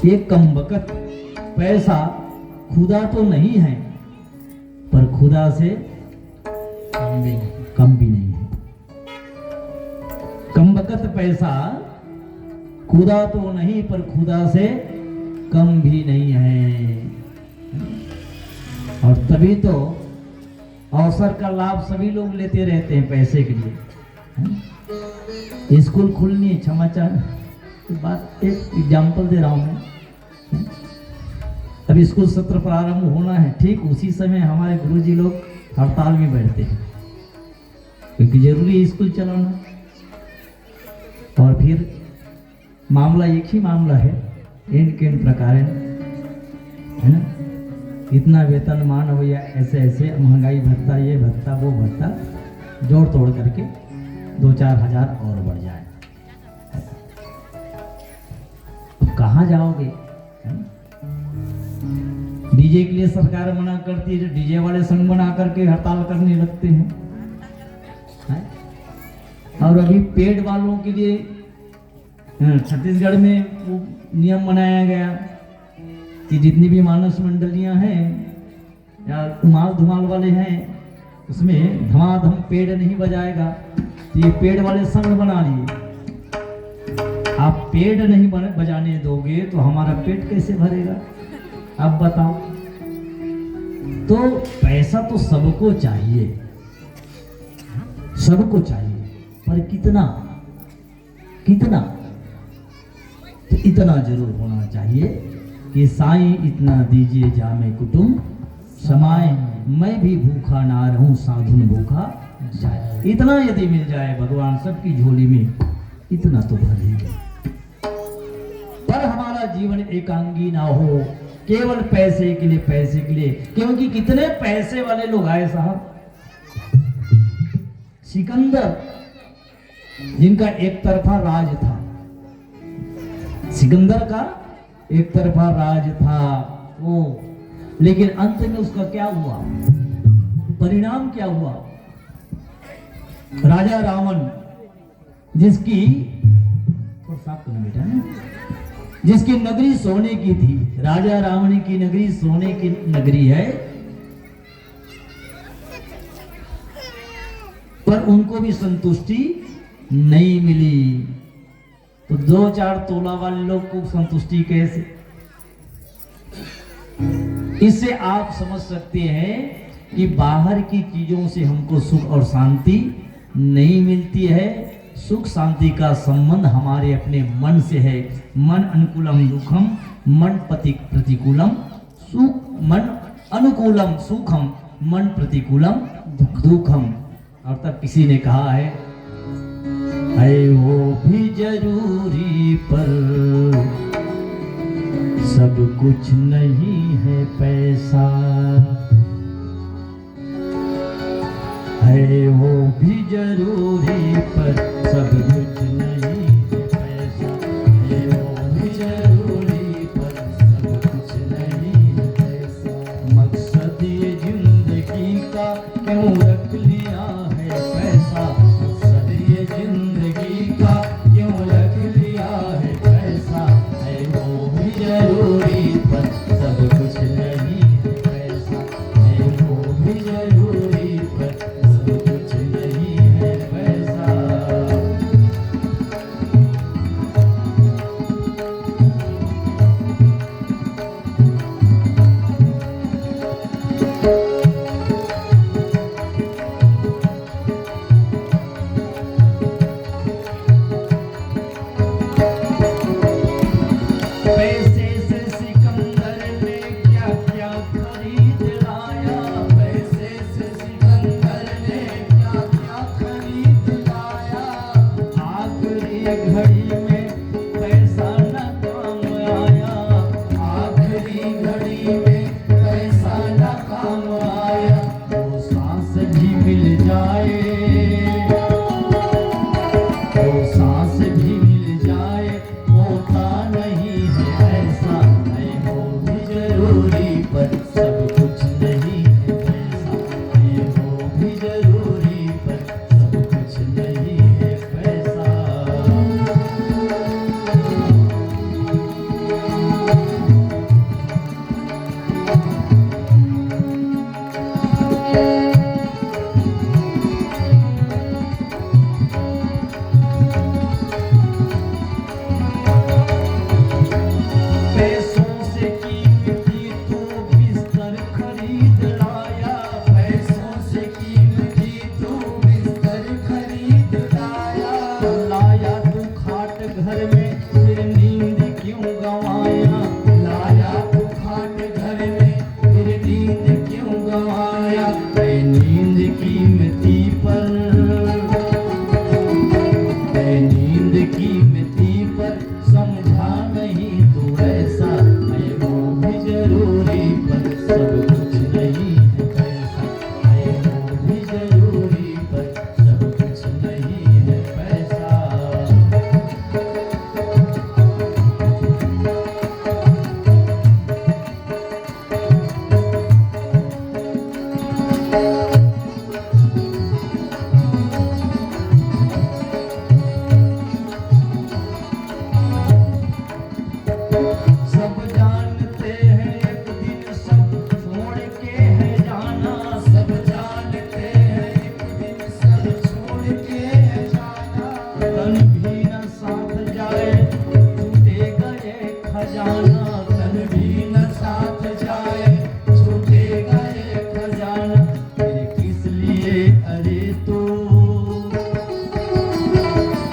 ये कमबख्त पैसा खुदा तो नहीं है, पर खुदा से कम भी नहीं है। कमबख्त पैसा खुदा तो नहीं, पर खुदा से कम भी नहीं है। और तभी तो अवसर का लाभ सभी लोग लेते रहते हैं पैसे के लिए। स्कूल खुलनी है, क्षमा बात एक एग्जाम्पल दे रहा हूं मैं। अब स्कूल सत्र प्रारंभ होना है, ठीक उसी समय हमारे गुरुजी लोग हड़ताल में बैठते हैं, क्योंकि जरूरी है स्कूल चलाना। और फिर मामला एक ही मामला है, इन प्रकार है ना, इतना वेतन मान हो या ऐसे ऐसे महंगाई भत्ता, ये भत्ता वो भत्ता, जोड़ तोड़ करके 2-4 हजार और बढ़ जाए। अब कहाँ जाओगे? डीजे के लिए सरकार मना करती है, डीजे वाले संग बना करके हड़ताल करने लगते हैं। और अभी पेड वालों के लिए छत्तीसगढ़ में वो नियम बनाया गया कि जितनी भी मानस मंडलियां हैं या उमाल धुमाल वाले हैं, उसमें धमाधम पेड़ नहीं बजाएगा। तो ये पेड़ वाले संग बना लिए। आप पेड़ नहीं बजाने दोगे तो हमारा पेट कैसे भरेगा? आप बताओ। तो पैसा तो सबको चाहिए, सबको चाहिए, पर कितना कितना? तो इतना जरूर होना चाहिए कि साईं इतना दीजिए जामे कुटुंब समाए, मैं भी भूखा ना रहूं साधुन भूखा जाए। इतना यदि मिल जाए भगवान सबकी झोली में, इतना तो भर ही गए। पर हमारा जीवन एकांगी ना हो केवल पैसे के लिए, पैसे के लिए। क्योंकि कितने पैसे वाले लोग आए साहब। सिकंदर जिनका एक तरफा राज था, सिकंदर का एक तरफा राज था वो, लेकिन अंत में उसका क्या हुआ? परिणाम क्या हुआ? राजा रावण जिसकी बेटा जिसकी नगरी सोने की थी, राजा रावण की नगरी सोने की नगरी है, पर उनको भी संतुष्टि नहीं मिली। तो 2-4 तोला वाले लोग को संतुष्टि कैसे? इससे आप समझ सकते हैं कि बाहर की चीजों से हमको सुख और शांति नहीं मिलती है। सुख शांति का संबंध हमारे अपने मन से है। मन अनुकूलम दुखम, मन प्रतिकूलम सुख, मन अनुकूलम सुखम, मन प्रतिकूलम दुखम। और तब किसी ने कहा है वो भी जरूरी पर सब कुछ नहीं है पैसा, है वो भी जरूरी पर सब कुछ नहीं है पैसा, है वो भी जरूरी पर सब कुछ नहीं है पैसा। मकसद ये जिंदगी का क्यों रख लिया है पैसा, मकसद ये जिंदगी का क्यों रख लिया है पैसा, है वो भी जरूरी पर सब कुछ नहीं है पैसा, है वो भी जरूरी पर सब कुछ नहीं है पैसा। गंवाया, लाया तू खाट घर में, फिर नींद क्यों गंवाया, ऐ नींद कीमती पर, ऐ नींद कीमती पर, समझा नहीं तू ऐसा, ऐ वो भी जरूरी पर सब कुछ नहीं है पैसा, ऐ वो भी जरूरी पर सब कुछ नहीं है पैसा। सब जानते हैं एक दिन सब छोड़ के है जाना, सब जानते हैं एक दिन सब छोड़ के है जाना, तन भी न साथ जाए छूटे गए खजाना, तन भी न साथ जाए छूटे गए खजाना, फिर किस लिए अरे तो,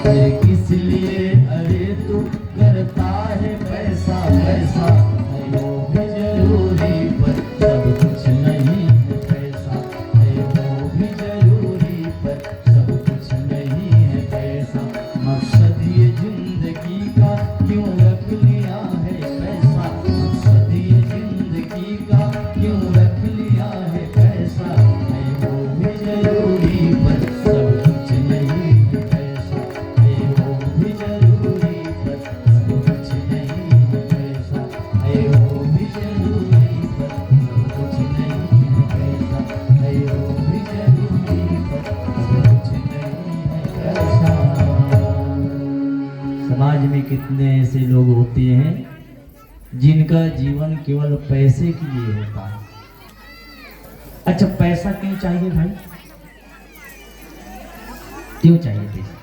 फिर किस लिए अरे तू करता है पैसा पैसा, है वो भी जरूरी पर सब कुछ नहीं है पैसा, है वो भी जरूरी पर सब कुछ नहीं है पैसा। मकसद ये जिंदगी का क्यों रख लिया है पैसा, मकसद ये जिंदगी का क्यों रख लिया है पैसा, है वो भी जरूरी पर सब कुछ नहीं है पैसा, है वो भी जरूरी पर सब कुछ नहीं है पैसा, है वो भी जरूरी पर सब कुछ नहीं है पैसा, है वो भी जरूरी पर सब कुछ नहीं है पैसा। समाज में कितने ऐसे लोग होते हैं जिनका जीवन केवल पैसे के लिए होता है। अच्छा पैसा क्यों चाहिए भाई, क्यों चाहिए पैसा?